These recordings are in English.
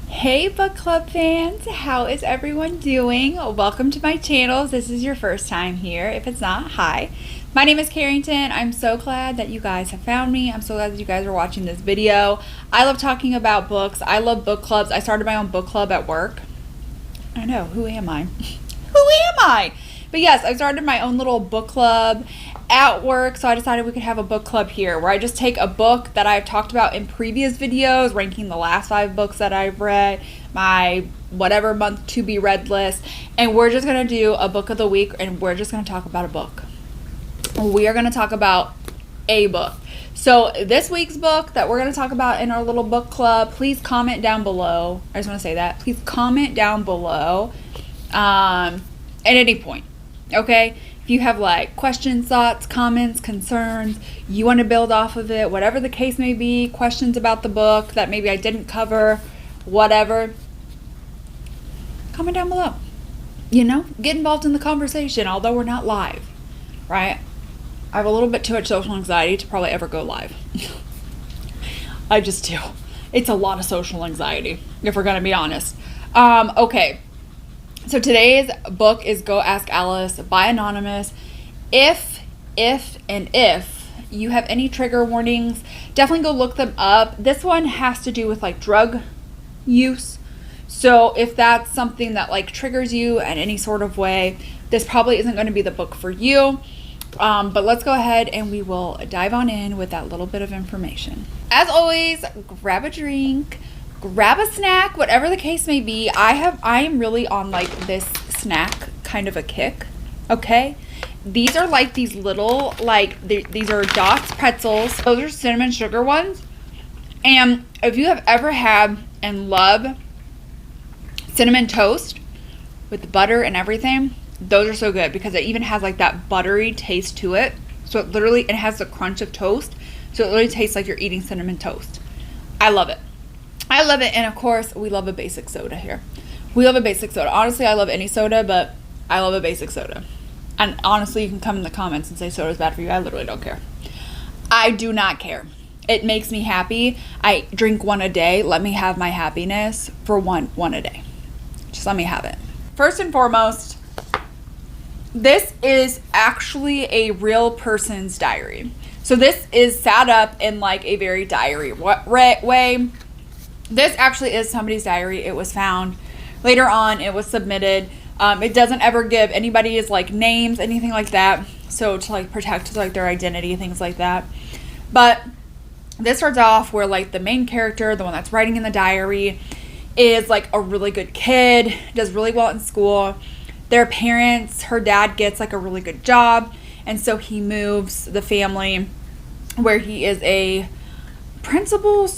Hey book club fans, how is everyone doing? Welcome to my channel. If this is your first time here. If it's not, hi. My name is Carrington. I'm so glad that you guys have found me. I'm so glad that you guys are watching this video. I love talking about books. I love book clubs. I started my own book club at work. I know, who am I? Who am I? But yes, I started my own little book club at work, so I decided we could have a book club here where I just take a book that I've talked about in previous videos, ranking the last 5 books that I've read, my whatever month to be read list, and we're just going to do a book of the week, and we're just going to talk about a book. We are going to talk about a book. So this week's book that we're going to talk about in our little book club, please comment down below. I just want to say that. Please comment down below at any point, okay? If you have like questions, thoughts, comments, concerns, you want to build off of it, whatever the case may be, questions about the book that maybe I didn't cover, whatever, comment down below. You know, get involved in the conversation, although we're not live, right? I have a little bit too much social anxiety to probably ever go live. I just do. It's a lot of social anxiety, if we're going to be honest. Okay. So today's book is Go Ask Alice by Anonymous. If you have any trigger warnings, definitely go look them up. This one has to do with like drug use. So if that's something that like triggers you in any sort of way, this probably isn't going to be the book for you. But let's go ahead and we will dive on in with that little bit of information. As always, grab a drink, grab a snack, whatever the case may be. I am really on like this snack kind of a kick. Okay. These are like these little, like these are Dots pretzels. Those are cinnamon sugar ones. And if you have ever had and love cinnamon toast with butter and everything, those are so good because it even has like that buttery taste to it. So it has the crunch of toast. So it literally tastes like you're eating cinnamon toast. I love it. I love it. And of course, we love a basic soda here. We love a basic soda. Honestly, I love any soda, but I love a basic soda. And honestly, you can come in the comments and say soda's bad for you. I literally don't care. I do not care. It makes me happy. I drink one a day. Let me have my happiness for one a day. Just let me have it. First and foremost, this is actually a real person's diary. So this is set up in like a very diary way. This actually is somebody's diary. It was found later on. It was submitted. It doesn't ever give anybody's like names, anything like that. So to like protect like their identity, things like that. But this starts off where like the main character, the one that's writing in the diary, is like a really good kid, does really well in school. Their parents, her dad gets like a really good job, and so he moves the family where he is a principal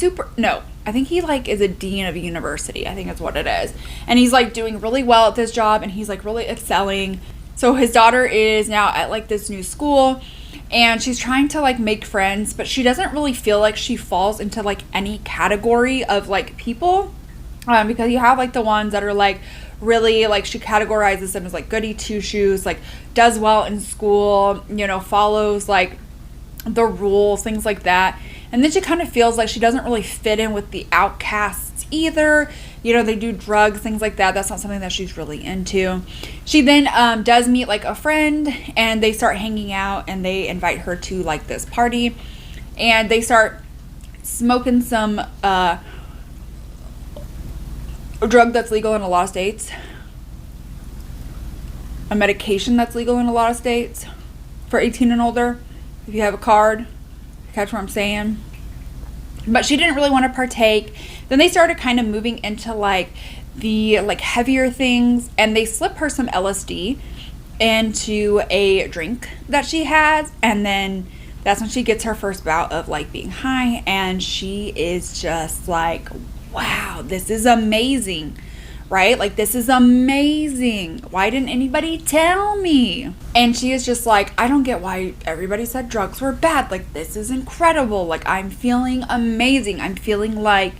I think he like is a dean of a university. I think that's what it is. And he's like doing really well at this job and he's like really excelling. So his daughter is now at like this new school and she's trying to like make friends, but she doesn't really feel like she falls into like any category of like people. Because you have like the ones that are like really like she categorizes them as like goody two shoes, like does well in school, you know, follows like the rules, things like that. And then she kind of feels like she doesn't really fit in with the outcasts either. You know, they do drugs, things like that. That's not something that she's really into. She then does meet like a friend and they start hanging out and they invite her to like this party and they start smoking some a drug that's legal in a lot of states, a medication that's legal in a lot of states for 18 and older, if you have a card, catch what I'm saying. But she didn't really want to partake. Then they started kind of moving into like the like heavier things and they slip her some LSD into a drink that she has, and then that's when she gets her first bout of like being high, and she is just like, wow, this is amazing, right? Like, this is amazing. Why didn't anybody tell me? And she is just like, I don't get why everybody said drugs were bad. Like, this is incredible. Like, I'm feeling amazing. I'm feeling like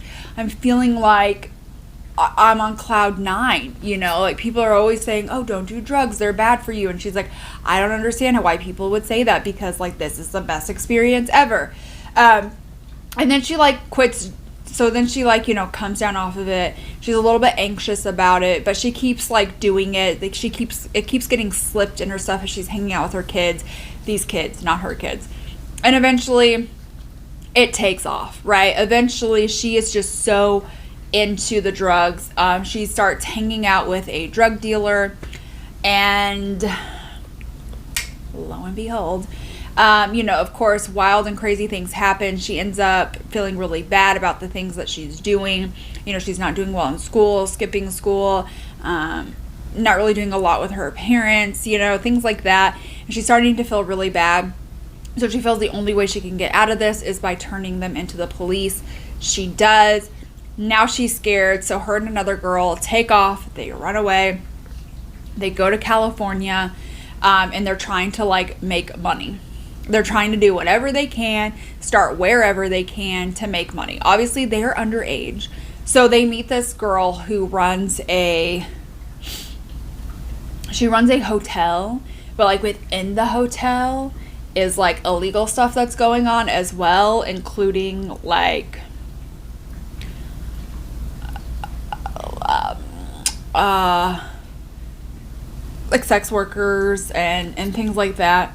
I'm on cloud nine, you know, like people are always saying, oh, don't do drugs, they're bad for you. And she's like, I don't understand why people would say that, because like this is the best experience ever. And then she like quits. So then she like, you know, comes down off of it. She's a little bit anxious about it, but she keeps like doing it. Like it keeps getting slipped in her stuff as she's hanging out with her kids, these kids, not her kids. And eventually it takes off, right? Eventually she is just so into the drugs. She starts hanging out with a drug dealer, and lo and behold, you know, of course, wild and crazy things happen. She ends up feeling really bad about the things that she's doing. You know, she's not doing well in school, skipping school, not really doing a lot with her parents, you know, things like that. And she's starting to feel really bad. So she feels the only way she can get out of this is by turning them into the police. She does. Now she's scared. So her and another girl take off. They run away. They go to California, and they're trying to like make money. They're trying to do whatever they can, start wherever they can to make money. Obviously, they are underage. So they meet this girl who runs a hotel, but like within the hotel is like illegal stuff that's going on as well, including like sex workers and things like that.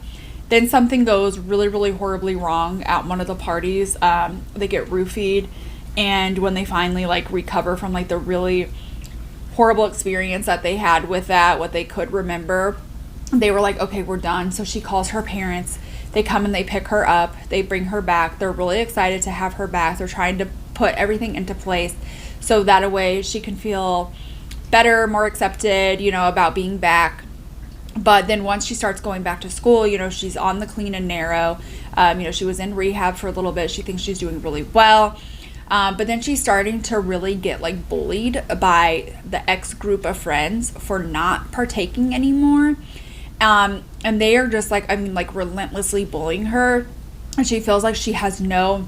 Then something goes really, really horribly wrong at one of the parties. They get roofied, and when they finally like recover from like the really horrible experience that they had with that, what they could remember, they were like, okay, we're done. So she calls her parents. They come and they pick her up. They bring her back. They're really excited to have her back. They're trying to put everything into place so that a way she can feel better, more accepted, you know, about being back. But then once she starts going back to school, you know, she's on the clean and narrow. You know, she was in rehab for a little bit. She thinks she's doing really well. But then she's starting to really get like bullied by the ex group of friends for not partaking anymore. And they are just like, I mean, like relentlessly bullying her. And she feels like she has no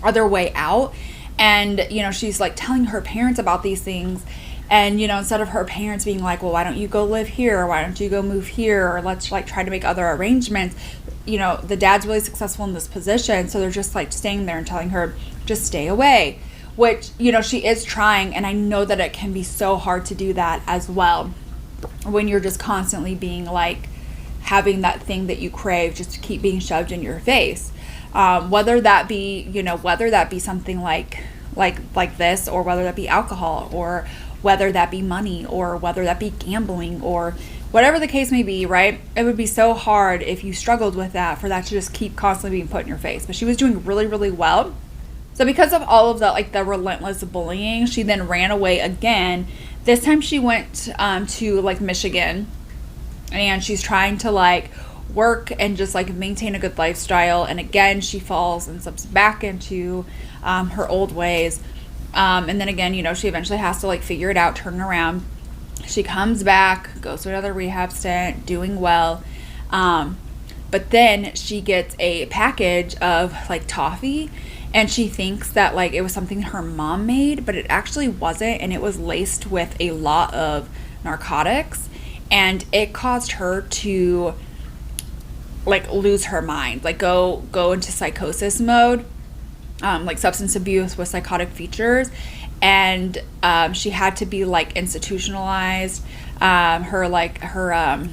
other way out. And, you know, she's like telling her parents about these things. And, you know, instead of her parents being like, well, why don't you go live here? Or why don't you go move here? Or let's like try to make other arrangements. You know, the dad's really successful in this position. So they're just like staying there and telling her, just stay away. Which, you know, she is trying. And I know that it can be so hard to do that as well. When you're just constantly being like, having that thing that you crave just to keep being shoved in your face. Whether that be, you know, whether that be something like this, or whether that be alcohol, or whether that be money, or whether that be gambling, or whatever the case may be, right? It would be so hard if you struggled with that, for that to just keep constantly being put in your face. But she was doing really, really well. So because of all of that, like the relentless bullying, she then ran away again. This time she went to like Michigan, and she's trying to like work and just like maintain a good lifestyle. And again, she falls and slips back into her old ways. And then again, you know, she eventually has to like figure it out, turn around. She comes back, goes to another rehab stint, doing well. But then she gets a package of like toffee, and she thinks that like it was something her mom made, but it actually wasn't. And it was laced with a lot of narcotics, and it caused her to like lose her mind, like go into psychosis mode. Like substance abuse with psychotic features, and she had to be like institutionalized. Her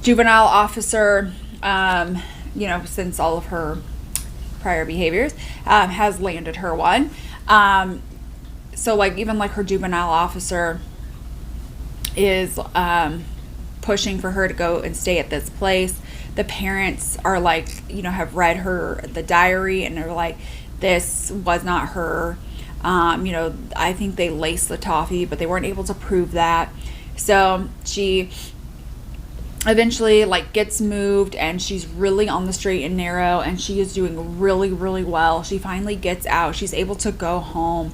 juvenile officer, you know, since all of her prior behaviors, has landed her one. So like even like her juvenile officer is pushing for her to go and stay at this place. The parents are like, you know, have read the diary, and they're like, this was not her. You know, I think they laced the toffee, but they weren't able to prove that. So she eventually like gets moved, and she's really on the straight and narrow, and she is doing really, really well. She finally gets out. She's able to go home.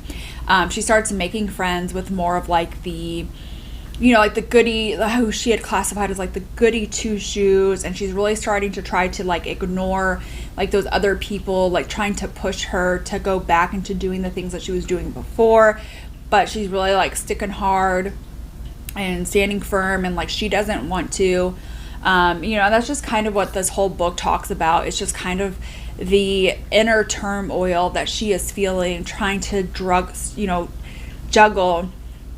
She starts making friends with more of like the like the goody, who she had classified as like the goody two shoes, and she's really starting to try to like ignore like those other people, like trying to push her to go back into doing the things that she was doing before, but she's really like sticking hard and standing firm, and like she doesn't want to. That's just kind of what this whole book talks about. It's just kind of the inner turmoil that she is feeling, trying to juggle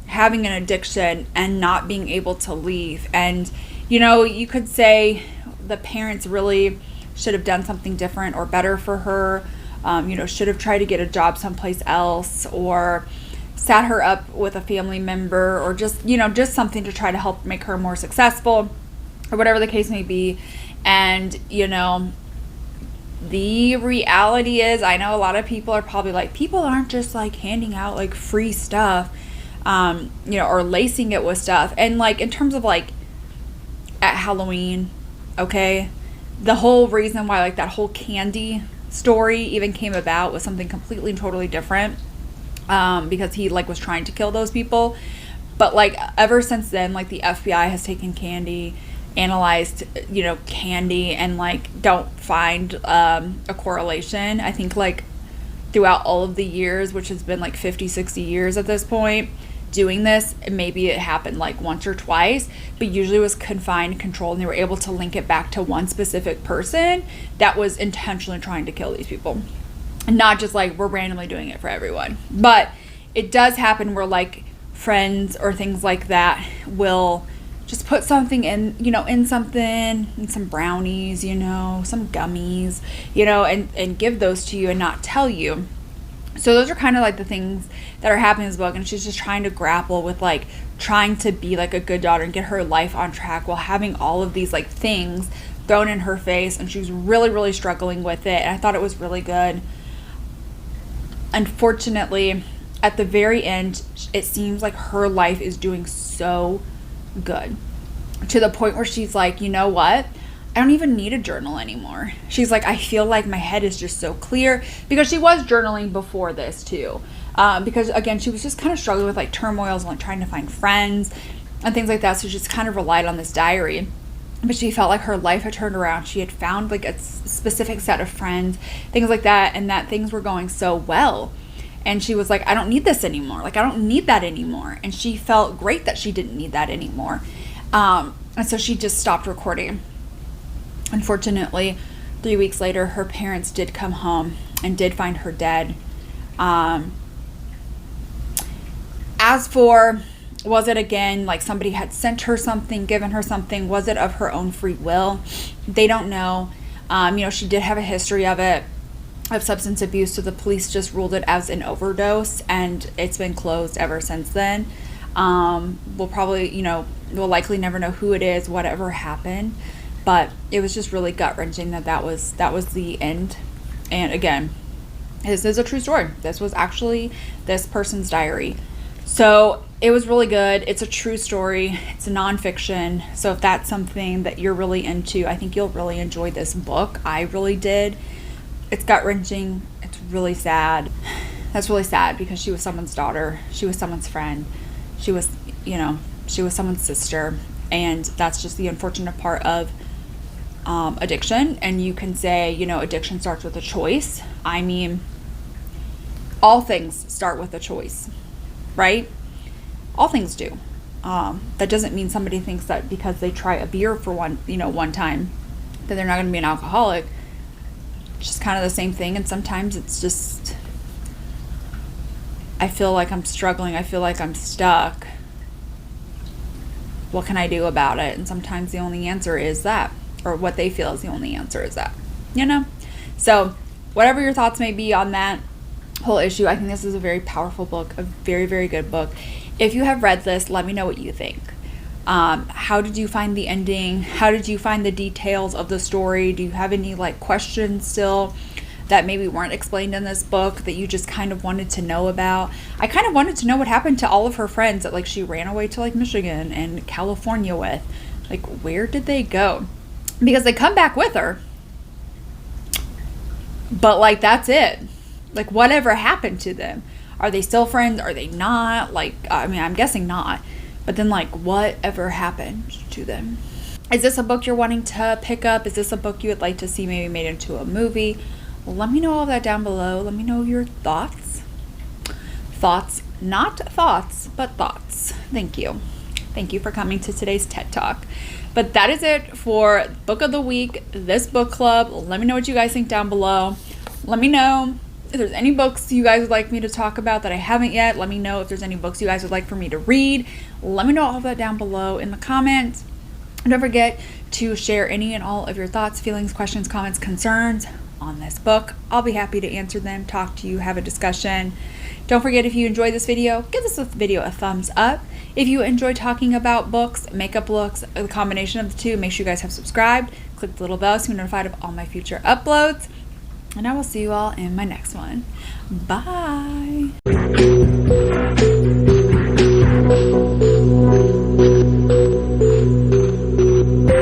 having an addiction and not being able to leave. And, you could say the parents really should have done something different or better for her. Should have tried to get a job someplace else, or sat her up with a family member, or just something to try to help make her more successful, or whatever the case may be. And, the reality is, I know a lot of people are probably like, people aren't just like handing out like free stuff, or lacing it with stuff. And like, in terms of like at Halloween, okay, the whole reason why like that whole candy story even came about was something completely and totally different, because he like was trying to kill those people. But like ever since then, like the FBI has taken candy, analyzed candy, and like don't find a correlation. I think like throughout all of the years, which has been like 50-60 years at this point doing this, maybe it happened like once or twice, but usually it was confined, controlled, and they were able to link it back to one specific person that was intentionally trying to kill these people, and not just like we're randomly doing it for everyone. But it does happen where like friends or things like that will just put something in, in something, in some brownies, some gummies, and give those to you and not tell you. So those are kind of like the things that are happening in this book. And she's just trying to grapple with like trying to be like a good daughter and get her life on track while having all of these like things thrown in her face. And she was really, really struggling with it. And I thought it was really good. Unfortunately, at the very end, it seems like her life is doing so good, to the point where she's like, you know what? I don't even need a journal anymore. She's like, I feel like my head is just so clear, because she was journaling before this too. Because again, she was just kind of struggling with like turmoils and like trying to find friends and things like that. So she just kind of relied on this diary. But she felt like her life had turned around. She had found like a specific set of friends, things like that, and that things were going so well. And she was like, I don't need this anymore. Like, I don't need that anymore. And she felt great that she didn't need that anymore. And so she just stopped recording. Unfortunately, 3 weeks later, her parents did come home and did find her dead. As for, was it again like somebody had sent her something, given her something? Was it of her own free will? They don't know. She did have a history of it, of substance abuse, so the police just ruled it as an overdose, and it's been closed ever since then. We'll probably, we'll likely never know who it is, whatever happened, but it was just really gut-wrenching that was the end. And again, this is a true story. This was actually this person's diary. So it was really good. It's a true story. It's a nonfiction. So if that's something that you're really into, I think you'll really enjoy this book. I really did. It's gut-wrenching. It's really sad. That's really sad, because she was someone's daughter. She was someone's friend. She was, she was someone's sister. And that's just the unfortunate part of addiction. And you can say, addiction starts with a choice. I mean, all things start with a choice, right? All things do. That doesn't mean somebody thinks that because they try a beer for one time, that they're not going to be an alcoholic. It's just kind of the same thing. And sometimes it's just, I feel like I'm struggling. I feel like I'm stuck. What can I do about it? And sometimes the only answer is that, or what they feel is the only answer is that, So whatever your thoughts may be on that whole issue, I think this is a very powerful book, a very, very good book. If you have read this, let me know what you think. How did you find the ending? How did you find the details of the story? Do you have any questions still that maybe weren't explained in this book that you just kind of wanted to know about? I kind of wanted to know what happened to all of her friends that she ran away to Michigan and California with. Where did they go? Because they come back with her, but that's it. Whatever happened to them? Are they still friends? Are they not? I'm guessing not. but then like whatever happened to them. Is this a book you're wanting to pick up? Is this a book you would like to see maybe made into a movie? Let me know all that down below. Let me know your thoughts. Thoughts, not thoughts, but thoughts. Thank you. Thank you for coming to today's TED Talk. But that is it for Book of the Week, this book club. Let me know what you guys think down below. Let me know if there's any books you guys would like me to talk about that I haven't yet. Let me know if there's any books you guys would like for me to read. Let me know all of that down below in the comments. And don't forget to share any and all of your thoughts, feelings, questions, comments, concerns on this book. I'll be happy to answer them, talk to you, have a discussion. Don't forget, if you enjoyed this video, give this video a thumbs up. If you enjoy talking about books, makeup looks, the combination of the two, make sure you guys have subscribed. Click the little bell so you're notified of all my future uploads. And I will see you all in my next one. Bye.